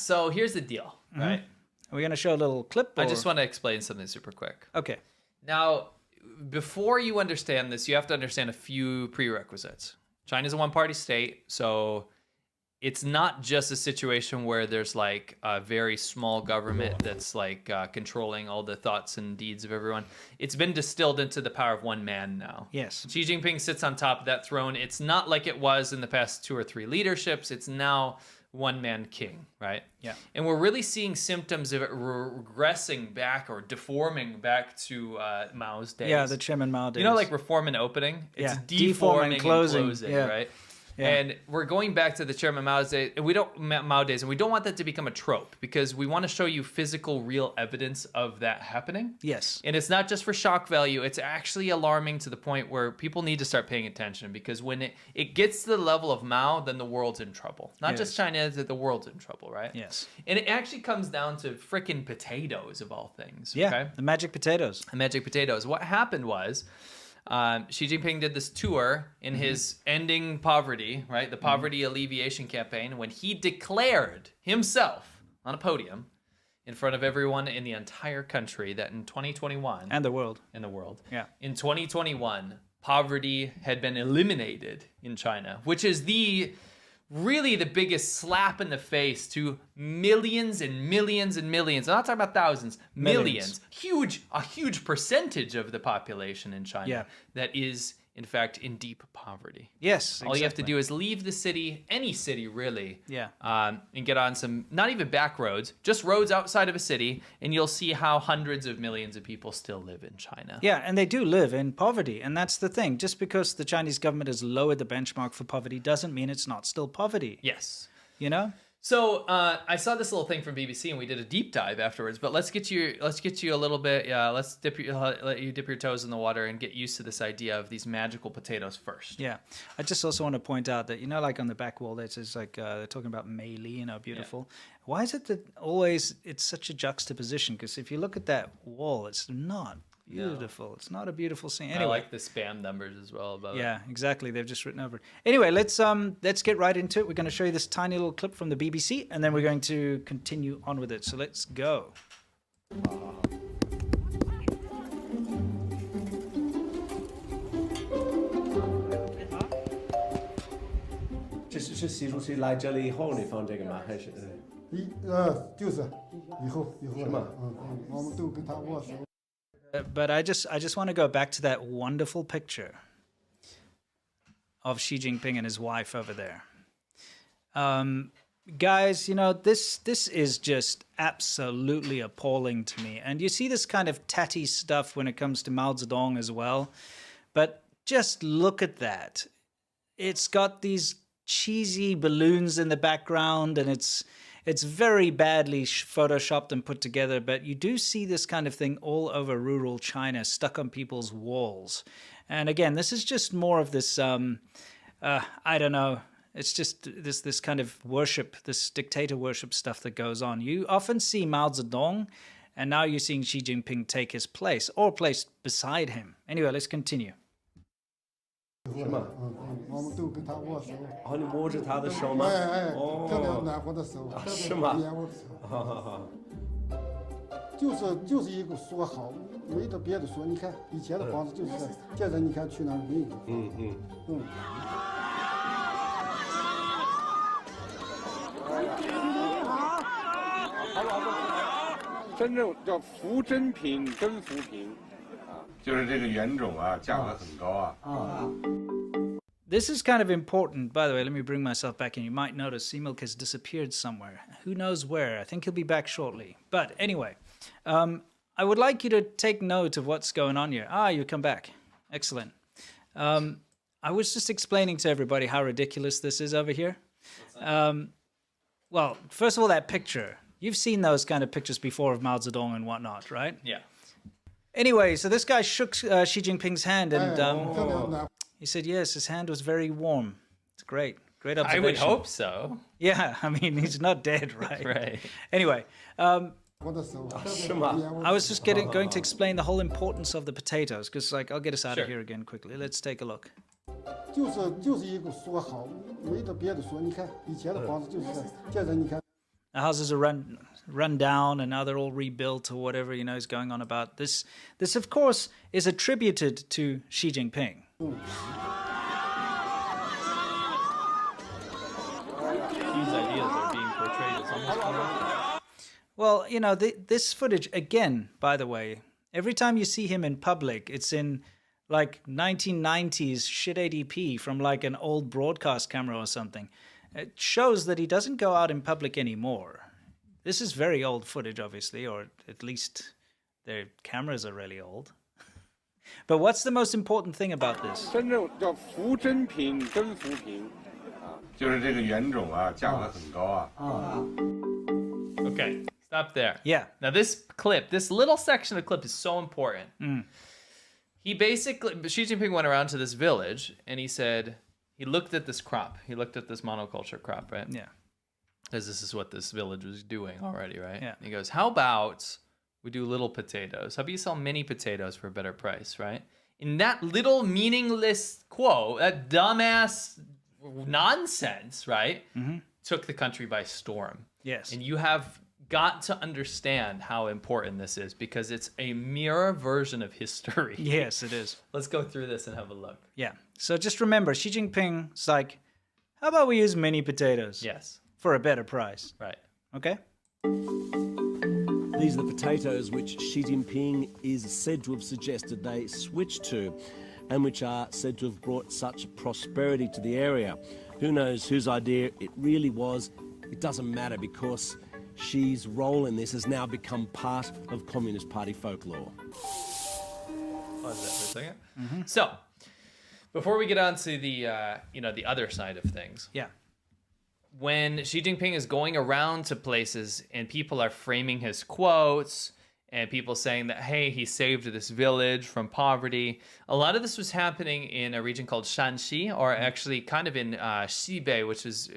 So here's the deal, right? Are we going to show a little clip? I just want to explain something super quick. Okay. Now, before you understand this, you have to understand a few prerequisites. China's a one-party state, so it's not just a situation where there's like a very small government that's like controlling all the thoughts and deeds of everyone. It's been distilled into the power of one man now. Yes. Xi Jinping sits on top of that throne. It's not like it was in the past 2 or 3 leaderships. It's now one-man king, right? Yeah. And we're really seeing symptoms of it regressing back or deforming back to Mao's days. Yeah, the Chairman Mao days. You know, like reform and opening? It's Yeah. deforming and closing, yeah. right? Yeah. And we're going back to the Chairman Mao days, and we don't want that to become a trope because we want to show you physical, real evidence of that happening. Yes. And it's not just for shock value; it's actually alarming to the point where people need to start paying attention because when it gets to the level of Mao, then the world's in trouble. Not just China, the world's in trouble, right? Yes. And it actually comes down to frickin' potatoes of all things. Yeah. Okay? The magic potatoes. The magic potatoes. What happened was. Xi Jinping did this tour in his Ending Poverty, right? The poverty alleviation campaign, when he declared himself on a podium in front of everyone in the entire country that in 2021 And the world. Yeah. In 2021, poverty had been eliminated in China, which is really the biggest slap in the face to millions and millions and millions. I'm not talking about thousands, millions. A huge percentage of the population in China that is, in fact, in deep poverty. Yes, All you have to do is leave the city, any city really, Yeah. and get on some, not even back roads, just roads outside of a city, and you'll see how hundreds of millions of people still live in China. Yeah, and they do live in poverty, and that's the thing. Just because the Chinese government has lowered the benchmark for poverty doesn't mean it's not still poverty. Yes. You know? So I saw this little thing from BBC, and we did a deep dive afterwards. But let's get you a little bit. Let's let you dip your toes in the water and get used to this idea of these magical potatoes first. Yeah, I just also want to point out that like on the back wall, there's like they're talking about Mei Li, beautiful. Yeah. Why is it that always it's such a juxtaposition? Because if you look at that wall, it's not beautiful. No. It's not a beautiful scene. Anyway, I like the spam numbers as well above it. Yeah, exactly. They've just written over it. Anyway, let's get right into it. We're going to show you this tiny little clip from the BBC, and then we're going to continue on with it. So let's go. 这是习主席来这里以后你放这个吗？还是？就是以后是吗？我们都跟他握手。 But I just want to go back to that wonderful picture of Xi Jinping and his wife over there. Guys, this is just absolutely appalling to me. And you see this kind of tatty stuff when it comes to Mao Zedong as well. But just look at that. It's got these cheesy balloons in the background, and it's very badly photoshopped and put together, but you do see this kind of thing all over rural China, stuck on people's walls. And again, this is just more of this, I don't know, it's just this kind of worship, this dictator worship stuff that goes on. You often see Mao Zedong, and now you're seeing Xi Jinping take his place, or placed beside him. Anyway, let's continue. 是吗？我们都跟他握手。哦，你摸着他的手吗？特别暖和的手，是吗？黏糊的手。好好好。就是一个说好，没得别的说。你看以前的房子就是这样，现在你看去哪儿没有。真正叫扶真品，真扶贫。 就是这个原种啊，价格很高啊。This is kind of important. By the way, let me bring myself back in. You might notice Seamilk has disappeared somewhere. Who knows where? I think he'll be back shortly. But anyway, I would like you to take note of what's going on here. Ah, you come back. Excellent. I was just explaining to everybody how ridiculous this is over here. Well, first of all, that picture. You've seen those kind of pictures before of Mao Zedong and whatnot, right? Yeah. Anyway, so this guy shook Xi Jinping's hand, and he said, yes, his hand was very warm. It's great. Great observation. I would hope so. Yeah, I mean, he's not dead, right? Right. Anyway, I 是吗？ was just going to explain the whole importance of the potatoes, because I'll get us out of here again quickly. Let's take a look. 就是一个说好，没得别的说。你看以前的房子就是这样，现在你看。The houses are run down and now they're all rebuilt or whatever, is going on about. This, of course, is attributed to Xi Jinping. These ideas are being portrayed as almost. Well, this footage, again, by the way, every time you see him in public, it's in like 1990s shit ADP from like an old broadcast camera or something. It shows that he doesn't go out in public anymore. This is very old footage, obviously, or at least their cameras are really old. But what's the most important thing about this? 真正叫扶真品真扶贫啊，就是这个原种啊，价格很高啊。Okay, stop there. Yeah. Now this clip, this little section of the clip is so important. He basically, Xi Jinping went around to this village and he said, he looked at this crop. He looked at this monoculture crop, right? Yeah. Because this is what this village was doing already, right? Yeah. He goes, how about we do little potatoes? How about you sell mini potatoes for a better price, right? In that little meaningless quote, that dumbass nonsense, right? Took the country by storm. Yes. And you have got to understand how important this is because it's a mirror version of history. Yes, it is. Let's go through this and have a look. Yeah. So just remember, Xi Jinping's like, how about we use mini potatoes? Yes. For a better price. Right. Okay? These are the potatoes which Xi Jinping is said to have suggested they switch to and which are said to have brought such prosperity to the area. Who knows whose idea it really was? It doesn't matter because Xi's role in this has now become part of Communist Party folklore. Pause that for a second. So, before we get on to the the other side of things, Yeah. when Xi Jinping is going around to places and people are framing his quotes and people saying that, hey, he saved this village from poverty, a lot of this was happening in a region called Shanxi, or actually kind of in Xibei, which is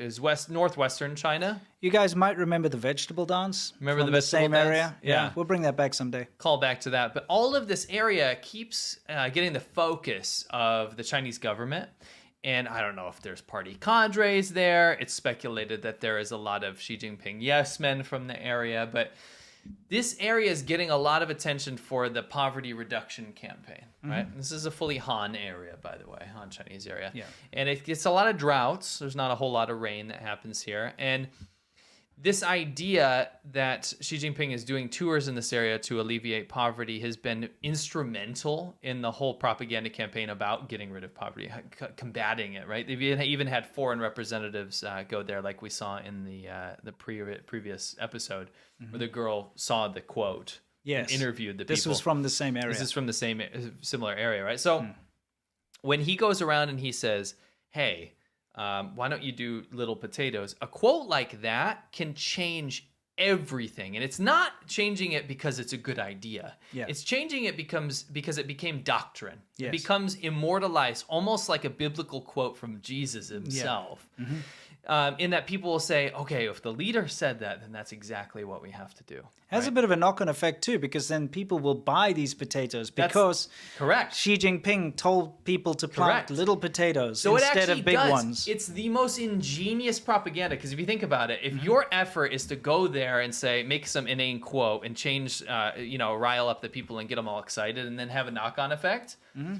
northwestern China. You guys might remember the vegetable dance. Remember from the vegetable same dance? area? Yeah. We'll bring that back someday. Call back to that. But all of this area keeps getting the focus of the Chinese government. And I don't know if there's party cadres there. It's speculated that there is a lot of Xi Jinping yes men from the area. But this area is getting a lot of attention for the poverty reduction campaign, right? This is a fully Han area, by the way, Han Chinese area. Yeah. And it gets a lot of droughts. There's not a whole lot of rain that happens here. And this idea that Xi Jinping is doing tours in this area to alleviate poverty has been instrumental in the whole propaganda campaign about getting rid of poverty, combating it, right? They've even had foreign representatives go there, like we saw in the previous episode, where the girl saw the quote Yes. and interviewed the people. This was from the same area. This is from the similar area, right? So when he goes around and he says, hey, why don't you do little potatoes? A quote like that can change everything. And it's not changing it because it's a good idea. Yeah. It's changing it because it became doctrine. Yes. It becomes immortalized, almost like a biblical quote from Jesus himself. In that people will say, okay, if the leader said that, then that's exactly what we have to do. Has a bit of a knock-on effect too, because then people will buy these potatoes because correct. Xi Jinping told people to plant Correct. little potatoes So instead of big does. ones. It's the most ingenious propaganda because if you think about it, if your effort is to go there and say, make some inane quote and change, rile up the people and get them all excited and then have a knock-on effect,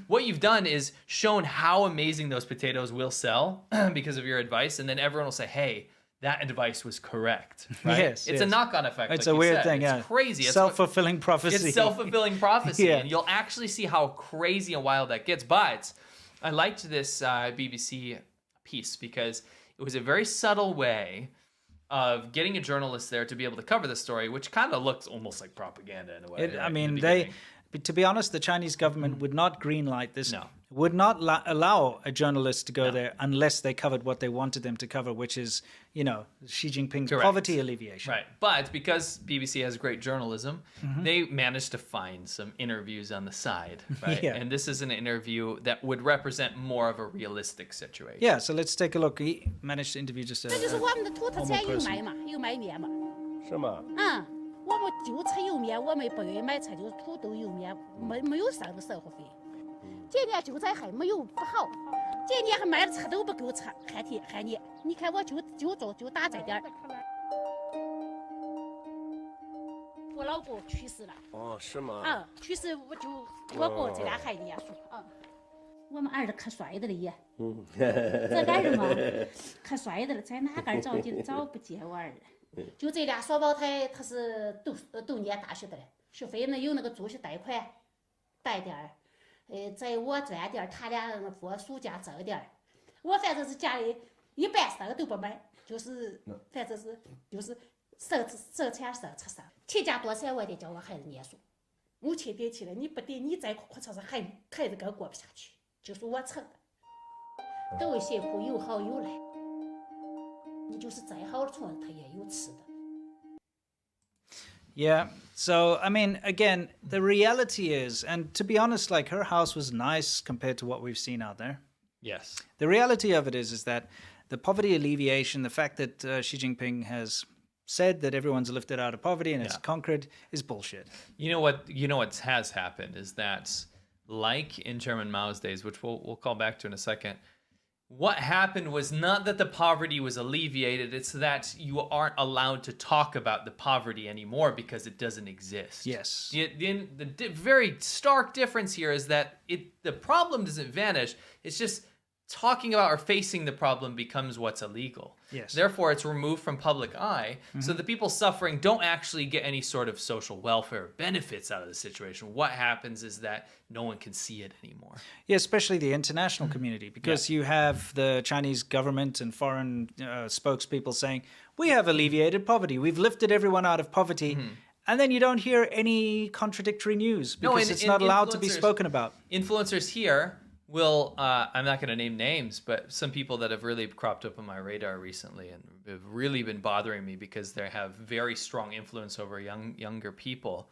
what you've done is shown how amazing those potatoes will sell because of your advice, and then everyone will say, hey, that advice was correct. Right? Yes, it's yes. a knock-on effect. It's like a you weird said. thing, yeah. It's crazy. It's Self-fulfilling prophecy. It's self-fulfilling prophecy, Yeah. and you'll actually see how crazy and wild that gets. But I liked this BBC piece because it was a very subtle way of getting a journalist there to be able to cover the story, which kind of looks almost like propaganda in a way. I in mean, the beginning. to be honest, the Chinese government would not greenlight this. No. Would not allow a journalist to go there unless they covered what they wanted them to cover, which is, Xi Jinping's Correct. poverty alleviation. Right. But because BBC has great journalism, they managed to find some interviews on the side. Right. Yeah. And this is an interview that would represent more of a realistic situation. Yeah, so let's take a look. He managed to interview just a 这就是我们的土特产 normal 有 person. 卖嘛，有卖面嘛。是吗？我们就吃油面，我们不愿意买菜，就是土豆油面，没有上的生活费。今年韭菜还没有不好，今年还卖的车都不够吃，旱年，你看我就打这点儿。老国去世了。哦，是吗？去世我国这俩孩子念书我们儿子可帅的了也。这个儿嘛，可帅的了，在哪个找不见我儿子。就这俩双胞胎，他是读念大学的了，学费呢有那个助学贷款，贷点儿。在我赚点儿，他俩过暑假挣点儿。我反正是家里一半啥都不买，就是反正是就是省钱省吃省，天价多少我也得叫我孩子念书。目前点起来，你不点，你再哭吵吵，孩子根过不下去，就是我成的。都有辛苦，有好有赖。你就是再好的虫，它也有吃的。Yeah. So, I mean, again, the reality is, and to be honest, like her house was nice compared to what we've seen out there. Yes. The reality of it is that the poverty alleviation, the fact that Xi Jinping has said that everyone's lifted out of poverty and it's conquered is bullshit. You know what has happened is that, like in Chairman Mao's days, which we'll call back to in a second, what happened was not that the poverty was alleviated, it's that you aren't allowed to talk about the poverty anymore because it doesn't exist. Yes. The very stark difference here is that the problem doesn't vanish, it's just talking about or facing the problem becomes what's illegal. Yes. Therefore, it's removed from public eye, so the people suffering don't actually get any sort of social welfare benefits out of the situation. What happens is that no one can see it anymore. Yeah, especially the international community, because you have the Chinese government and foreign spokespeople saying, we have alleviated poverty, we've lifted everyone out of poverty, and then you don't hear any contradictory news because it's not allowed to be spoken about. Influencers here will, I'm not going to name names, but some people that have really cropped up on my radar recently and have really been bothering me because they have very strong influence over younger people,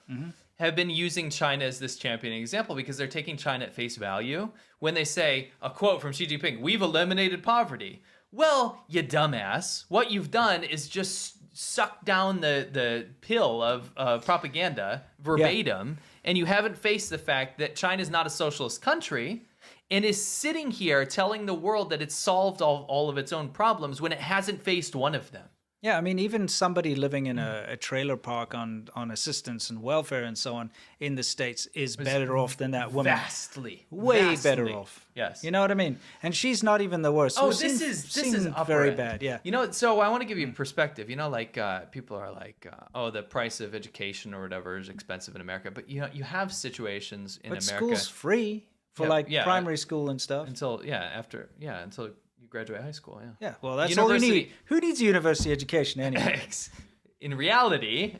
have been using China as this championing example because they're taking China at face value when they say, a quote from Xi Jinping, we've eliminated poverty. Well, you dumbass, what you've done is just suck down the pill of propaganda verbatim, and you haven't faced the fact that China is not a socialist country, and is sitting here telling the world that it's solved all of its own problems when it hasn't faced one of them. Yeah, I mean, even somebody living in a trailer park on assistance and welfare and so on in the States is better off than that woman. Way better off. Yes. You know what I mean? And she's not even the worst. Oh, this is upper very end. bad, yeah. You know, so I want to give you perspective. You know, like people are like, oh, the price of education or whatever is expensive in America. But, you know, you have situations in America. School's free for primary school and stuff. Until you graduate high school, Yeah, well, that's all you need. Who needs a university education anyway? In reality,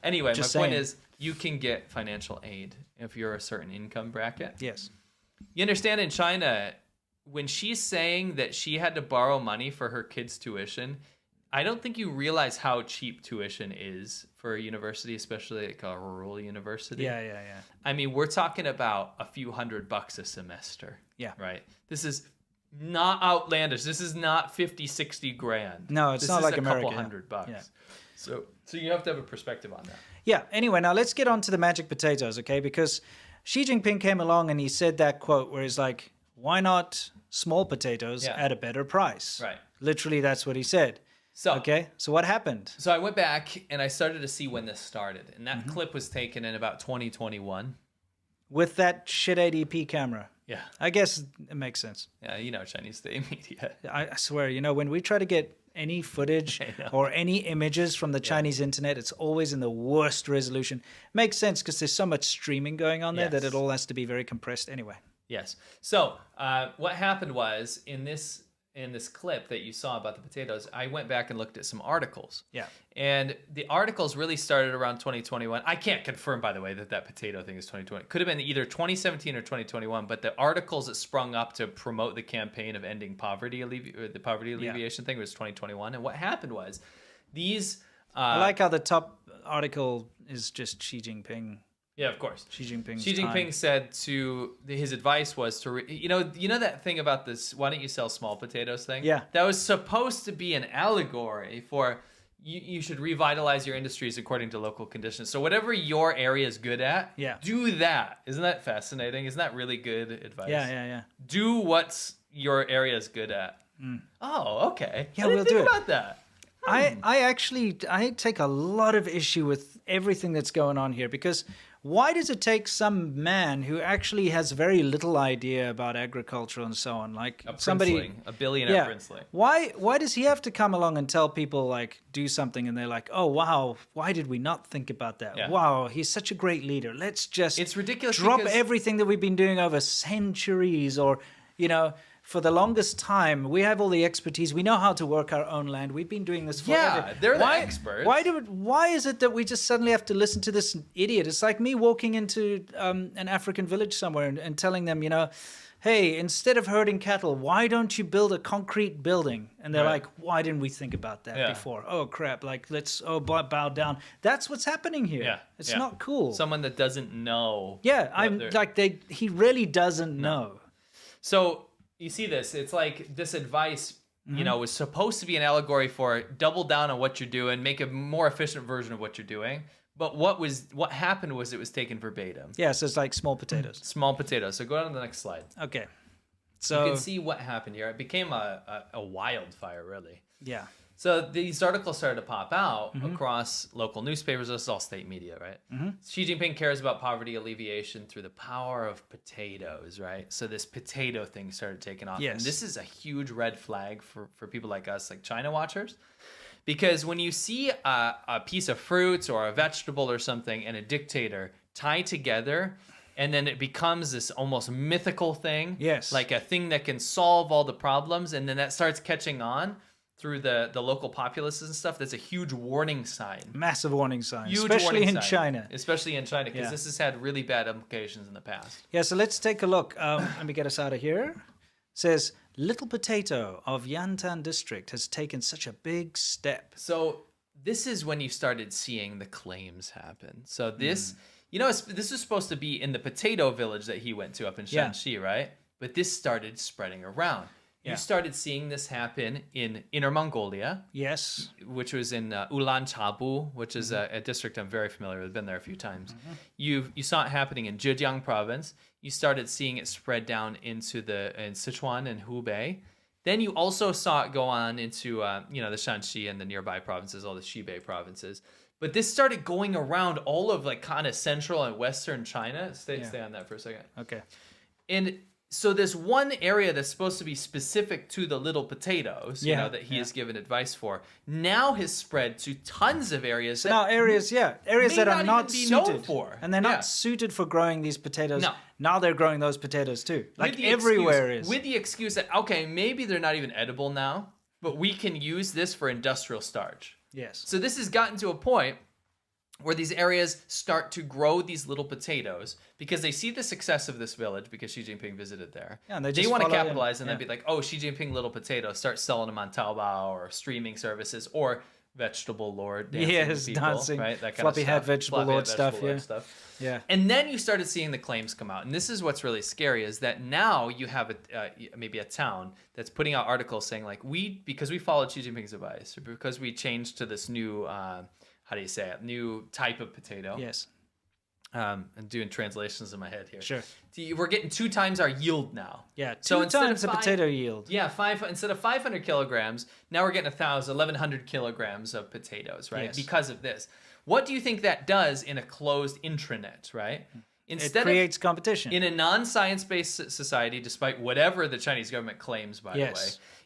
anyway, Just my point saying. is you can get financial aid if you're a certain income bracket. Yes. You understand in China, when she's saying that she had to borrow money for her kids' tuition, I don't think you realize how cheap tuition is for a university, especially like a rural university. Yeah. I mean, we're talking about a few $100 a semester. Yeah. Right? This is not outlandish. This is not 50, 60 grand. No, it's not like America. This is a couple $100. Yeah. So you have to have a perspective on that. Yeah, anyway, now let's get on to the magic potatoes, okay? Because Xi Jinping came along and he said that quote where he's like, why not small potatoes at a better price? Right. Literally, that's what he said. So, okay, so what happened? So I went back and I started to see when this started. And that clip was taken in about 2021. With that shit ADP camera. Yeah. I guess it makes sense. Yeah, you know Chinese state media. I swear, you know, when we try to get any footage or any images from the Chinese internet, it's always in the worst resolution. Makes sense because there's so much streaming going on there that it all has to be very compressed anyway. Yes. So what happened was in this clip that you saw about the potatoes, I went back and looked at some articles. Yeah. And the articles really started around 2021. I can't confirm, by the way, that potato thing is 2020. It could have been either 2017 or 2021, but the articles that sprung up to promote the campaign of ending poverty, the poverty alleviation thing was 2021. And what happened was these... I like how the top article is just Xi Jinping. Yeah, of course. Xi Jinping's Xi Jinping time. said his advice was to, you know that thing about this, why don't you sell small potatoes thing? Yeah. That was supposed to be an allegory for you should revitalize your industries according to local conditions. So whatever your area is good at, do that. Isn't that fascinating? Isn't that really good advice? Yeah. Do what's your area is good at. Oh, okay. Yeah, I didn't we'll think do it. about that. I take a lot of issue with everything that's going on here, because why does it take some man who actually has very little idea about agriculture and so on, like a billionaire princeling? Why does he have to come along and tell people, like, do something, and they're like, oh wow, why did we not think about that? Yeah. Wow, he's such a great leader. Let's just It's ridiculous drop because- everything that we've been doing over centuries, or for the longest time, we have all the expertise. We know how to work our own land. We've been doing this forever. Yeah, they're the experts. Why is it that we just suddenly have to listen to this idiot? It's like me walking into an African village somewhere and telling them, hey, instead of herding cattle, why don't you build a concrete building? And they're like, why didn't we think about that before? Oh, crap. Like, let's bow down. That's what's happening here. Yeah. It's not cool. Someone that doesn't know. Yeah, he really doesn't know. So you see this, it's like this advice, was supposed to be an allegory for double down on what you're doing, make a more efficient version of what you're doing. But what happened was it was taken verbatim. Yeah, so it's like small potatoes. Small potatoes. So go on to the next slide. Okay. So you can see what happened here. It became a wildfire, really. Yeah. So these articles started to pop out across local newspapers. This is all state media, right? Xi Jinping cares about poverty alleviation through the power of potatoes, right? So this potato thing started taking off. Yes. And this is a huge red flag for people like us, like China watchers. Because when you see a piece of fruit or a vegetable or something and a dictator tie together, and then it becomes this almost mythical thing, Yes. like a thing that can solve all the problems, and then that starts catching on through the local populaces and stuff, that's a huge warning sign. Massive warning sign, Huge especially warning in sign. China. Especially in China, because Yeah. this has had really bad implications in the past. Yeah, so let's take a look. Let me get us out of here. It says, Little Potato of Yantan district has taken such a big step. So this is when you started seeing the claims happen. So this, this is supposed to be in the potato village that he went to up in Yeah. Shanxi, right? But this started spreading around. Yeah. You started seeing this happen in Inner Mongolia, Yes. which was in Ulanqabu, which is a district I'm very familiar with. I've been there a few times. You saw it happening in Zhejiang province. You started seeing it spread down into in Sichuan and Hubei. Then you also saw it go on into the Shanxi and the nearby provinces, all the Xibei provinces. But this started going around all of like kind of central and western China. Stay on that for a second. Okay. And so this one area that's supposed to be specific to the little potatoes, that he has given advice for, now has spread to tons of areas. Now areas that are not even be known suited for. and they're Yeah. not suited for growing these potatoes. No. Now they're growing those potatoes too. Like With the everywhere excuse, is. with the excuse that, okay, maybe they're not even edible now, but we can use this for industrial starch. Yes. So this has gotten to a point where these areas start to grow these little potatoes because they see the success of this village because Xi Jinping visited there. Yeah, and they they just want to follow him. capitalize and then Yeah. be like, oh, Xi Jinping little potatoes, start selling them on Taobao or streaming services or vegetable lord dancing Yes, with people, dancing, right? That kind floppy of hat stuff. vegetable Floppy lord hat stuff, vegetable yeah. lord stuff. Yeah. And then you started seeing the claims come out. And this is what's really scary is that now you have maybe a town that's putting out articles saying like, because we followed Xi Jinping's advice or because we changed to this new, new type of potato. Yes. I'm doing translations in my head here. Sure. We're getting 2 times our yield now. Yeah. So Two instead of times the potato yield. Yeah, instead of 500 kilograms, now we're getting 1,100 kilograms of potatoes, right? Yes. Because of this. What do you think that does in a closed intranet, right? It creates competition. In a non-science-based society, despite whatever the Chinese government claims, by the way,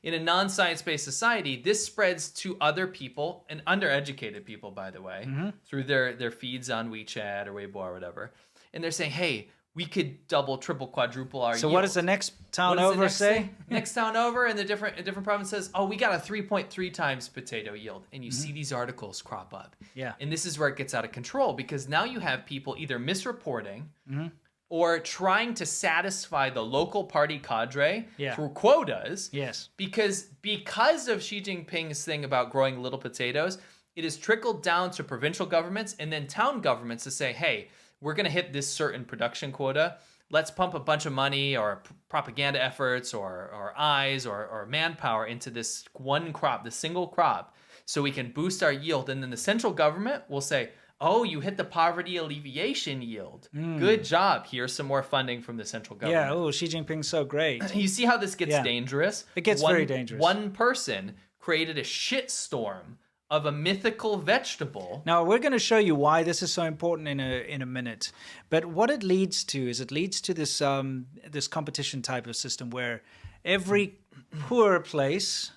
in a non-science-based society, this spreads to other people and undereducated people, by the way, through their feeds on WeChat or Weibo or whatever. And they're saying, hey, we could double, triple, quadruple our So yield. what does the next town What does the over next say? thing? Next town over, and a different province says, "Oh, we got a 3.3 times potato yield." And you see these articles crop up. Yeah. And this is where it gets out of control because now you have people either misreporting or trying to satisfy the local party cadre through quotas. Yes. Because of Xi Jinping's thing about growing little potatoes, it has trickled down to provincial governments and then town governments to say, "Hey, we're going to hit this certain production quota. Let's pump a bunch of money or propaganda efforts or eyes or manpower into this one crop, this single crop, so we can boost our yield." And then the central government will say, "Oh, you hit the poverty alleviation yield. Good job. Here's some more funding from the central government." Yeah. Oh, Xi Jinping's so great. You see how this gets Yeah. dangerous? It gets very dangerous. One person created a shitstorm of a mythical vegetable. Now, we're going to show you why this is so important in a minute. But what it leads to is this this competition type of system where every poor place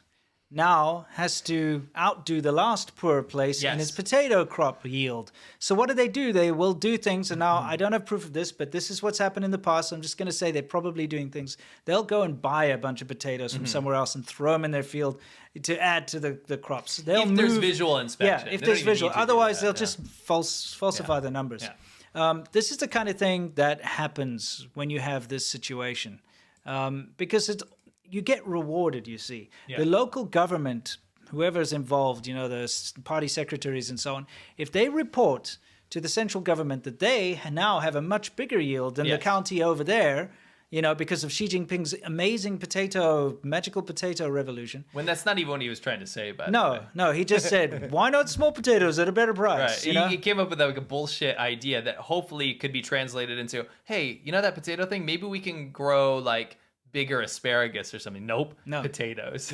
now has to outdo the last poor place in its potato crop yield. So what do? They will do things, and now I don't have proof of this, but this is what's happened in the past. So I'm just going to say they're probably doing things. They'll go and buy a bunch of potatoes from somewhere else and throw them in their field to add to the crops. They'll there's visual inspection. Yeah, if there's visual. Otherwise, they'll just falsify the numbers. Yeah. This is the kind of thing that happens when you have this situation, because you get rewarded, you see. Yeah. The local government, whoever's involved, the party secretaries and so on, if they report to the central government that they now have a much bigger yield than the county over there, because of Xi Jinping's amazing magical potato revolution. When that's not even what he was trying to say, by the way. No, he just said, why not small potatoes at a better price? Right. He came up with like a bullshit idea that hopefully could be translated into, hey, that potato thing? Maybe we can grow like bigger asparagus or something. Nope. No. Potatoes.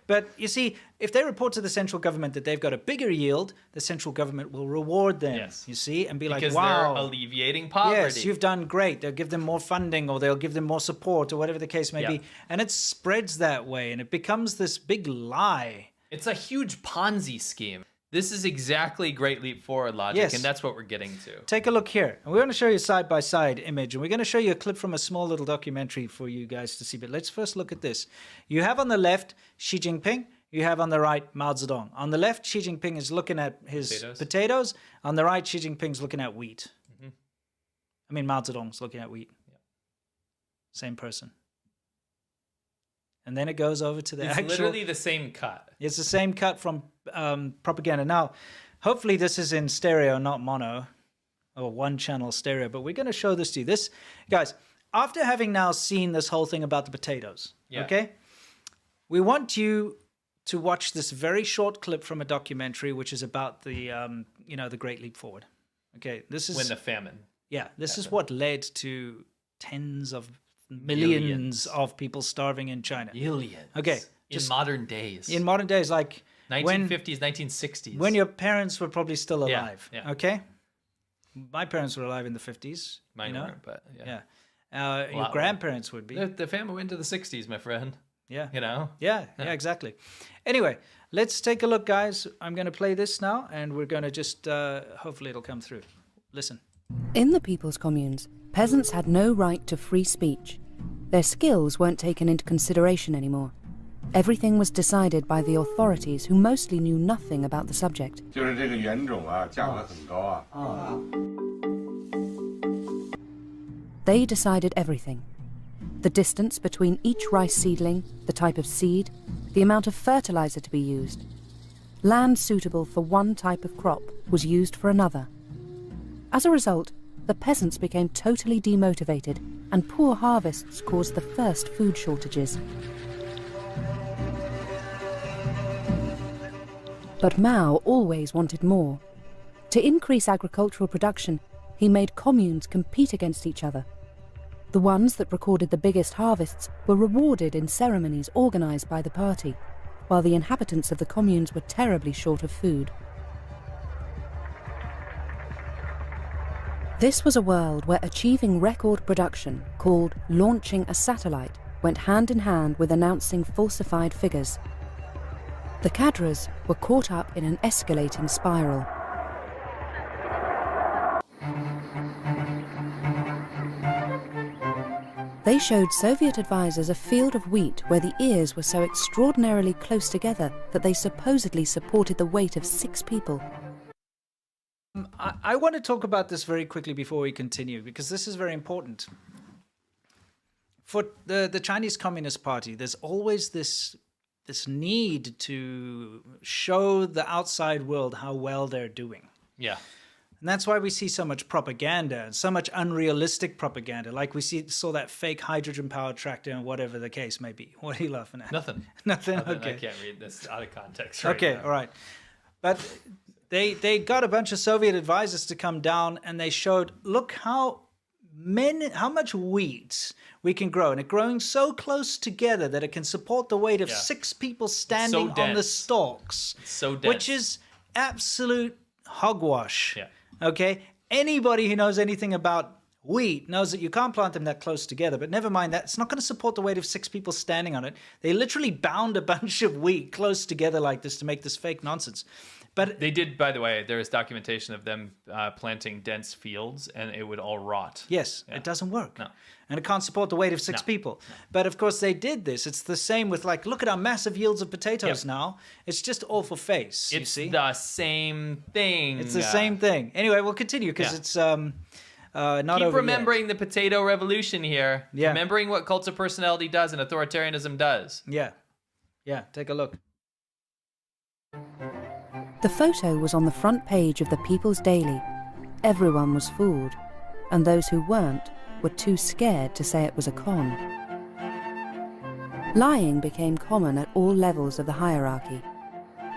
But you see, if they report to the central government that they've got a bigger yield, the central government will reward them, you see, and be because like, wow. They're alleviating poverty. Yes, you've done great. They'll give them more funding or they'll give them more support or whatever the case may be. And it spreads that way and it becomes this big lie. It's a huge Ponzi scheme. This is exactly Great Leap Forward logic, and that's what we're getting to. Take a look here. And we're going to show you a side-by-side image, and we're going to show you a clip from a small little documentary for you guys to see. But let's first look at this. You have on the left Xi Jinping. You have on the right Mao Zedong. On the left, Xi Jinping is looking at his potatoes. On the right, Xi Jinping's looking at wheat. Mm-hmm. I mean, Mao Zedong's looking at wheat. Yeah. Same person. And then it goes over to the actual... It's literally the same cut. It's the same cut from propaganda. Now, hopefully this is in stereo, not mono, or one-channel stereo, but we're going to show this to you. This, guys, after having now seen this whole thing about the potatoes, okay, we want you to watch this very short clip from a documentary which is about the, the Great Leap Forward. Okay, this is... When the famine. Yeah, this is what led to tens of millions of people starving in China. Millions. Okay. In modern days. In modern days, like 1950s, 1960s. When your parents were probably still alive. Yeah. Okay? My parents were alive in the 50s. Mine weren't, but your grandparents would be. The family went to the 60s, my friend. Yeah. Yeah, exactly. Anyway, let's take a look, guys. I'm going to play this now, and we're going to just, hopefully it'll come through. Listen. In the people's communes, peasants had no right to free speech. Their skills weren't taken into consideration anymore. Everything was decided by the authorities who mostly knew nothing about the subject. They decided everything. The distance between each rice seedling, the type of seed, the amount of fertilizer to be used. Land suitable for one type of crop was used for another. As a result, the peasants became totally demotivated, and poor harvests caused the first food shortages. But Mao always wanted more. To increase agricultural production, he made communes compete against each other. The ones that recorded the biggest harvests were rewarded in ceremonies organized by the party, while the inhabitants of the communes were terribly short of food. This was a world where achieving record production, called launching a satellite, went hand in hand with announcing falsified figures. The cadres were caught up in an escalating spiral. They showed Soviet advisors a field of wheat where the ears were so extraordinarily close together that they supposedly supported the weight of 6 people. I want to talk about this very quickly before we continue, because this is very important. For the Chinese Communist Party, there's always this need to show the outside world how well they're doing. Yeah. And that's why we see so much propaganda, so much unrealistic propaganda. Like we saw that fake hydrogen-powered tractor and whatever the case may be. What are you laughing at? Nothing. Nothing? Okay. I can't read this out of context right Okay, now. all right. But they got a bunch of Soviet advisors to come down and they showed, look how much wheat we can grow, and it growing so close together that it can support the weight of 6 people standing on the stalks. It's so dense. Which is absolute hogwash. Yeah. Okay? Anybody who knows anything about wheat knows that you can't plant them that close together, but never mind that. It's not going to support the weight of 6 people standing on it. They literally bound a bunch of wheat close together like this to make this fake nonsense. But they did, by the way, there is documentation of them planting dense fields, and it would all rot. Yes, it doesn't work. No. And it can't support the weight of 6 people. No. But of course they did this. It's the same with like, look at our massive yields of potatoes now. It's just all for face, you see? It's the same thing. It's the same thing. Anyway, we'll continue because it's not Keep over remembering yet. the potato revolution here. Yeah. Remembering what cult of personality does and authoritarianism does. Yeah. Yeah, take a look. The photo was on the front page of the People's Daily. Everyone was fooled, and those who weren't were too scared to say it was a con. Lying became common at all levels of the hierarchy.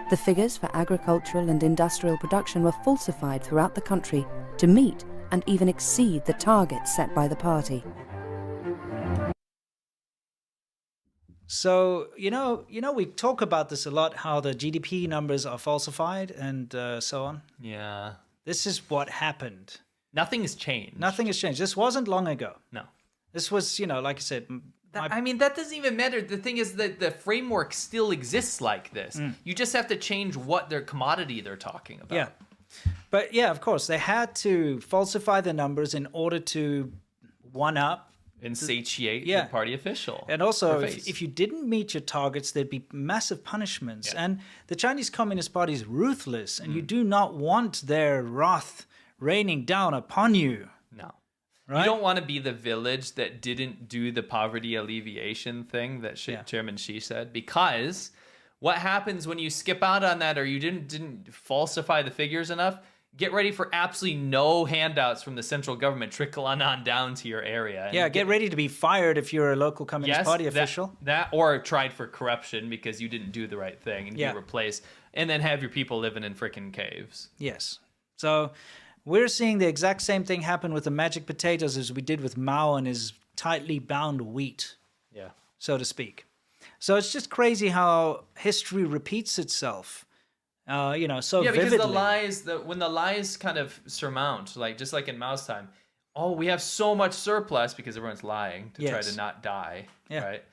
The figures for agricultural and industrial production were falsified throughout the country to meet and even exceed the targets set by the party. So, you know, we talk about this a lot, how the GDP numbers are falsified and so on. Yeah. This is what happened. Nothing's changed. Nothing has changed. This wasn't long ago. No. This was, like I said... I mean, that doesn't even matter. The thing is that the framework still exists like this. You just have to change what their commodity they're talking about. Yeah. But yeah, of course, they had to falsify the numbers in order to one-up and satiate the party official. And also, if you didn't meet your targets, there'd be massive punishments. Yeah. And the Chinese Communist Party is ruthless, and you do not want their wrath raining down upon you. No. Right? You don't want to be the village that didn't do the poverty alleviation thing that Chairman Xi said, because what happens when you skip out on that or you didn't falsify the figures enough? Get ready for absolutely no handouts from the central government trickle on down to your area. Yeah, get ready to be fired if you're a local Communist Party official. That or tried for corruption because you didn't do the right thing and be replaced. And then have your people living in frickin' caves. Yes. So we're seeing the exact same thing happen with the magic potatoes as we did with Mao and his tightly bound wheat, so to speak. So it's just crazy how history repeats itself. So vividly. Because the lies, when the lies kind of surmount, like just like in Mao's time, we have so much surplus because everyone's lying to try to not die, right?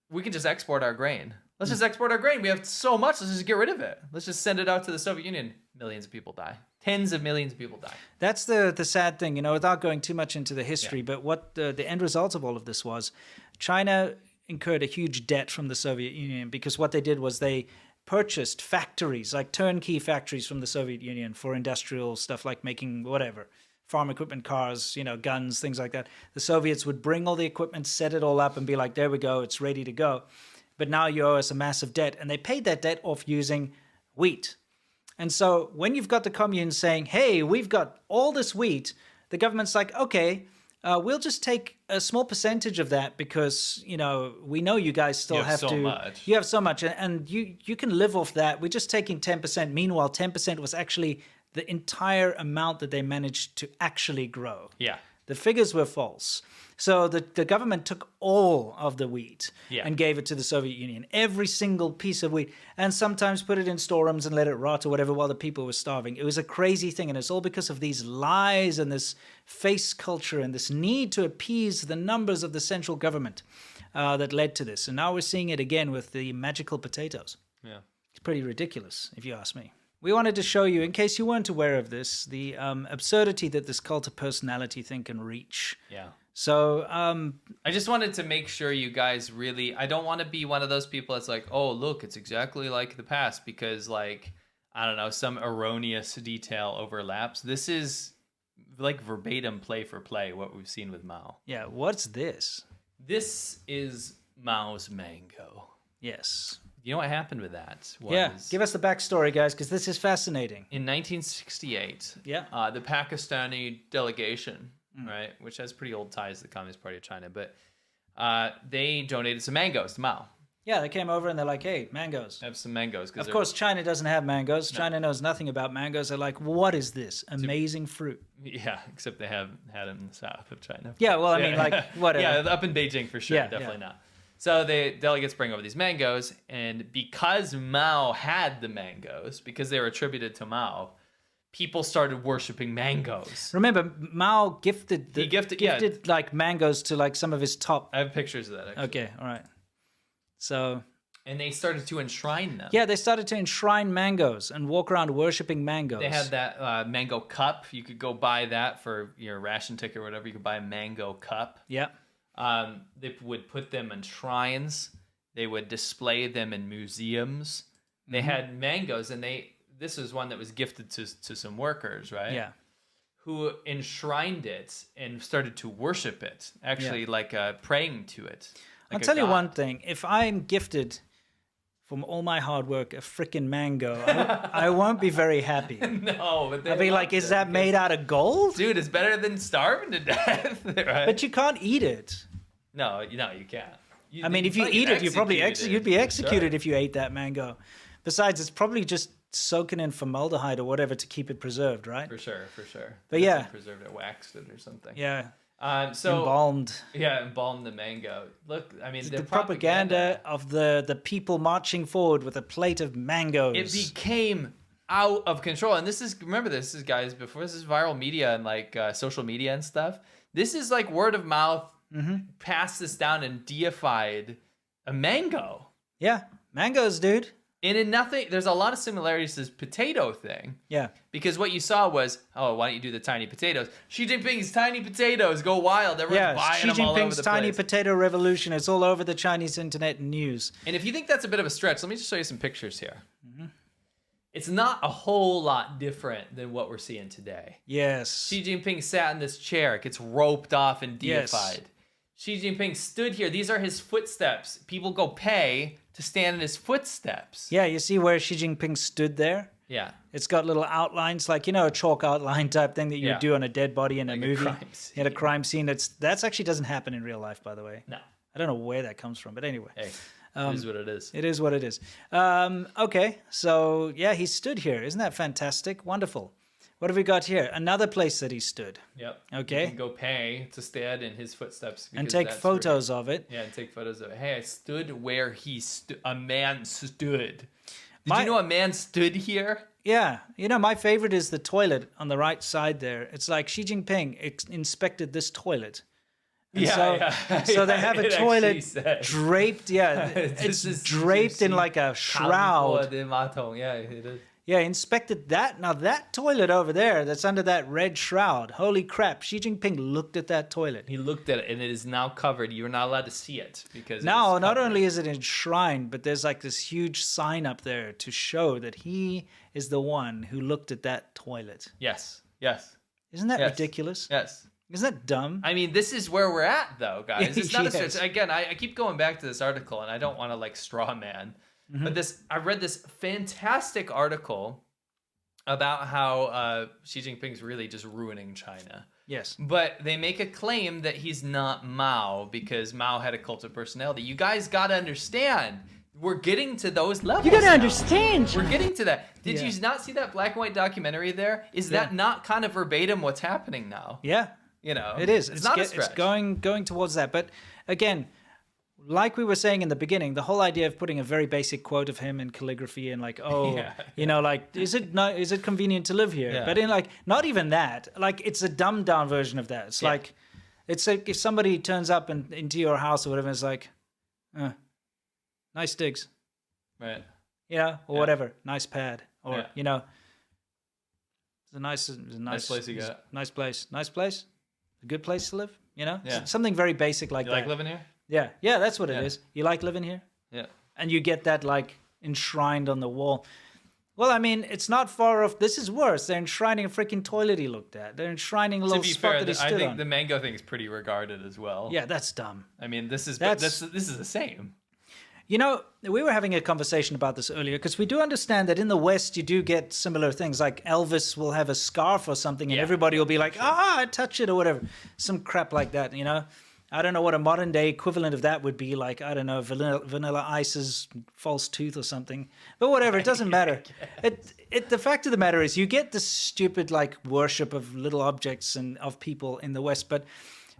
We can just export our grain. Let's just export our grain. We have so much. Let's just get rid of it. Let's just send it out to the Soviet Union. Millions of people die. Tens of millions of people die. That's the sad thing, without going too much into the history. But what the end result of all of this was, China incurred a huge debt from the Soviet Union because what they did was they purchased factories, like turnkey factories from the Soviet Union for industrial stuff like making whatever, farm equipment, cars, guns, things like that. The Soviets would bring all the equipment, set it all up and be like, there we go, it's ready to go. But now you owe us a massive debt. And they paid that debt off using wheat. And so when you've got the communes saying, hey, we've got all this wheat, the government's like, okay, we'll just take a small percentage of that because, we know you guys still have so to. Much. You have so much. And you can live off that. We're just taking 10%. Meanwhile, 10% was actually the entire amount that they managed to actually grow. Yeah. The figures were false. So the government took all of the wheat and gave it to the Soviet Union, every single piece of wheat, and sometimes put it in storerooms and let it rot or whatever while the people were starving. It was a crazy thing, and it's all because of these lies and this face culture and this need to appease the numbers of the central government that led to this. And now we're seeing it again with the magical potatoes. Yeah. It's pretty ridiculous, if you ask me. We wanted to show you, in case you weren't aware of this, the absurdity that this cult of personality thing can reach. Yeah. So, I just wanted to make sure you guys really, I don't want to be one of those people that's like, oh, look, it's exactly like the past because like, I don't know, some erroneous detail overlaps. This is like verbatim play for play, what we've seen with Mao. Yeah. What's this? This is Mao's mango. Yes. You know what happened with that? Give us the backstory, guys, because this is fascinating. In 1968, the Pakistani delegation, right, which has pretty old ties to the Communist Party of China, but they donated some mangoes to Mao. Yeah, they came over and they're like, hey, mangoes. Have some mangoes. Of course, China doesn't have mangoes. China knows nothing about mangoes. They're like, what is this amazing fruit? Yeah, except they haven't had them in the south of China. Yeah, well, I mean, like, whatever. Yeah, up in Beijing for sure. Yeah, Definitely yeah. not. So the delegates bring over these mangoes, and because Mao had the mangoes, because they were attributed to Mao, people started worshiping mangoes. Remember, Mao gifted gifted like mangoes to like some of his top. I have pictures of that, actually. Okay, all right. So. And they started to enshrine them. Yeah, they started to enshrine mangoes and walk around worshiping mangoes. They had that mango cup. You could go buy that for your ration ticket or whatever. You could buy a mango cup. Yeah. They would put them in shrines. They would display them in museums. They had mangoes, and this was one that was gifted to some workers, right? Yeah. Who enshrined it and started to worship it, actually, like praying to it. I'll tell you one thing. If I'm gifted from all my hard work a freaking mango, I won't be very happy. No, but I'll be like, is that made out of gold? Dude, it's better than starving to death, right? But you can't eat it. No, you can't. I mean, if you eat it, you'd be executed if you ate that mango. Besides, it's probably just soaking in formaldehyde or whatever to keep it preserved, right? For sure. But yeah. Preserved it, waxed it or something. Yeah. So embalmed. Yeah, embalmed the mango. Look, I mean, the propaganda of the people marching forward with a plate of mangoes. It became out of control. And this is guys, before this is viral media and like social media and stuff. This is like word of mouth passed this down and deified a mango. Yeah, mangoes, dude. And in nothing, there's a lot of similarities to this potato thing. Yeah. Because what you saw was, why don't you do the tiny potatoes? Xi Jinping's tiny potatoes go wild. Everyone's buying them all over the place. Xi Jinping's tiny potato revolution. It's all over the Chinese internet and news. And if you think that's a bit of a stretch, let me just show you some pictures here. It's not a whole lot different than what we're seeing today. Yes. Xi Jinping sat in this chair, gets roped off and deified. Yes. Xi Jinping stood here. These are his footsteps. People go pay to stand in his footsteps. Yeah, you see where Xi Jinping stood there? Yeah. It's got little outlines, like, a chalk outline type thing that you would do on a dead body in like a movie. Crime scene. In a crime scene. That's actually doesn't happen in real life, by the way. No. I don't know where that comes from, but anyway. Hey, it is what it is. It is what it is. Okay, so yeah, he stood here. Isn't that fantastic? Wonderful. What have we got here? Another place that he stood. Yep. Okay. You can go pay to stand in his footsteps. And take photos of it. Yeah, and take photos of it. Hey, I stood where a man stood. Did you know a man stood here? Yeah. My favorite is the toilet on the right side there. It's like Xi Jinping inspected this toilet. And so they have a toilet draped. Yeah, it's draped in like a shroud. Yeah, it is. Yeah, inspected that. Now that toilet over there that's under that red shroud. Holy crap. Xi Jinping looked at that toilet. He looked at it and it is now covered. You're not allowed to see it because now not only is it enshrined, but there's like this huge sign up there to show that he is the one who looked at that toilet. Yes. Isn't that ridiculous? Yes. Isn't that dumb? I mean, this is where we're at, though, guys. It's not a Yes. stretch. Again, I keep going back to this article, and I don't want to like straw man, but I read this fantastic article about how Xi Jinping's really just ruining China. Yes. But they make a claim that he's not Mao because Mao had a cult of personality. You guys got to understand. We're getting to those levels. You gotta understand. We're getting to that. Did you not see that black and white documentary there? Is that not kind of verbatim what's happening now? Yeah. It is. It's not a stretch. It's going towards that. But again, like we were saying in the beginning, the whole idea of putting a very basic quote of him in calligraphy and like, like, is it convenient to live here? Yeah. But in like, not even that. Like, it's a dumbed down version of that. It's like, it's like if somebody turns up into your house or whatever, it's like, nice digs. Right. Or whatever. Nice pad. Or, it's a nice place you got. Nice place. Nice place. A good place to live, Yeah. Something very basic like You that. like living here? Yeah, that's what it is. You like living here? Yeah. And you get that like enshrined on the wall. Well, I mean, it's not far off. This is worse. They're enshrining a freaking toilet he looked at. They're enshrining a little spot that he stood I think on. the mango thing is pretty regarded as well. Yeah, that's dumb. I mean, this is the same. We were having a conversation about this earlier because we do understand that in the West you do get similar things. Like Elvis will have a scarf or something and everybody will be like, I touch it or whatever. Some crap like that, I don't know what a modern day equivalent of that would be like. I don't know, Vanilla Ice's false tooth or something. But whatever, it doesn't matter. The fact of the matter is you get this stupid like worship of little objects and of people in the West, but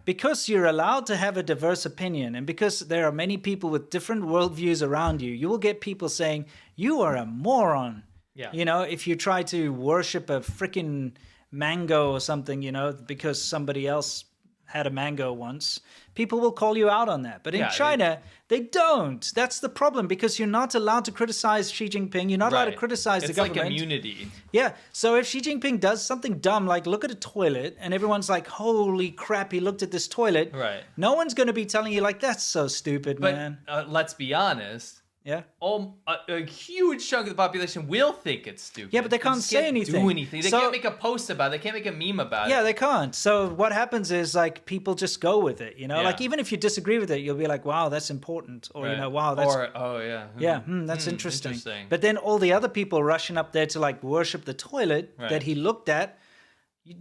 because you're allowed to have a diverse opinion and because there are many people with different worldviews around you, you will get people saying, you are a moron. Yeah. You know, if you try to worship a freaking mango or something, you know, because somebody else had a mango once, people will call you out on that. But in China, they don't. That's the problem, because you're not allowed to criticize Xi Jinping. You're not allowed to criticize the government. It's like immunity. Yeah. So if Xi Jinping does something dumb, like look at a toilet, and everyone's like, holy crap, he looked at this toilet. Right. No one's going to be telling you like, that's so stupid, man. But let's be honest. Yeah. A huge chunk of the population will think it's stupid. Yeah, but they can't say anything. Do anything. They can't make a post about it. They can't make a meme about it. Yeah, they can't. So what happens is like people just go with it, you know? Like even if you disagree with it, you'll be like, wow, that's important. Or, you know, wow, that's... Or, oh, yeah. Yeah, that's interesting. But then all the other people rushing up there to like worship the toilet that he looked at,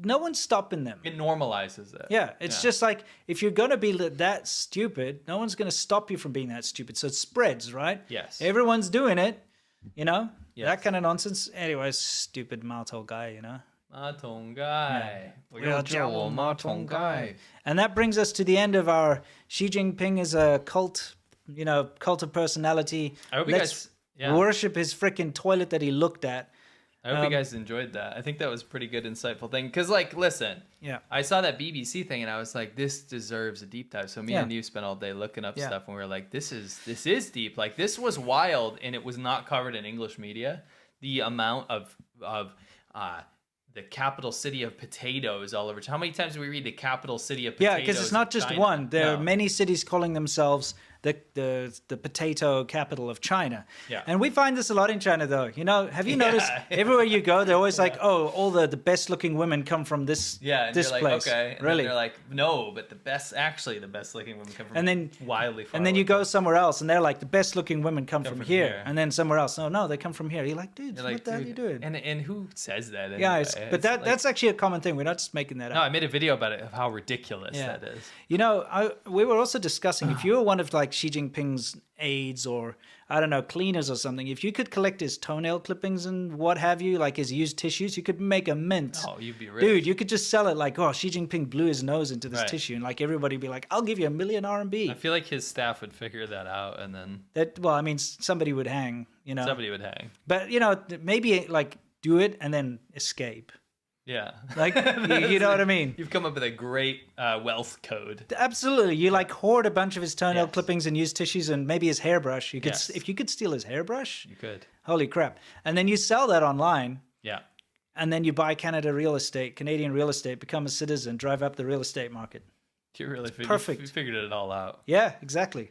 no one's stopping them. It normalizes it. Yeah, it's just like, if you're going to be that stupid, no one's going to stop you from being that stupid. So it spreads, right? Yes. Everyone's doing it, you know? Yes. That kind of nonsense. Anyways, stupid Mato guy, you know? Mato guy. guy. And that brings us to the end of our Xi Jinping is a cult, you know, cult of personality. I hope you guys worship his freaking toilet that he looked at. I hope you guys enjoyed that. I think that was a pretty good, insightful thing. Because, like, listen, I saw that BBC thing, and I was like, this deserves a deep dive. So me and you spent all day looking up stuff, and we were like, this is deep. Like, this was wild, and it was not covered in English media. The amount of the capital city of potatoes all over. How many times do we read the capital city of potatoes? Yeah, because it's not just one. There are many cities calling themselves the potato capital of China. Yeah. And we find this a lot in China, though. You know, have you noticed everywhere you go, they're always like, oh, all the best looking women come from this and this you're place. Like, okay. And really? They're like, no, but the best looking women come from wildly far And then away. you go somewhere else, and they're like, the best looking women come from here. And then somewhere else, no, they come from here. You're like, dude, what the hell are you doing? And who says that anyway? Yeah, but that's actually a common thing. We're not just making that up. No, I made a video about it, of how ridiculous that is. You know, we were also discussing, if you were one of like Xi Jinping's aides or, I don't know, cleaners or something, if you could collect his toenail clippings and what have you, like his used tissues, you could make a mint. Oh, you'd be rich. Dude, you could just sell it like, oh, Xi Jinping blew his nose into this tissue, and like everybody would be like, I'll give you 1 million RMB. I feel like his staff would figure that out, and then... Well, I mean, somebody would hang, you know. Somebody would hang. But, you know, maybe like do it and then escape. Yeah. Like, you know what I mean? You've come up with a great wealth code. Absolutely. You like hoard a bunch of his toenail clippings and used tissues and maybe his hairbrush. You could, if you could steal his hairbrush, you could. Holy crap. And then you sell that online. Yeah. And then you buy Canadian real estate, become a citizen, drive up the real estate market. You really perfect. You figured it all out. Yeah, exactly.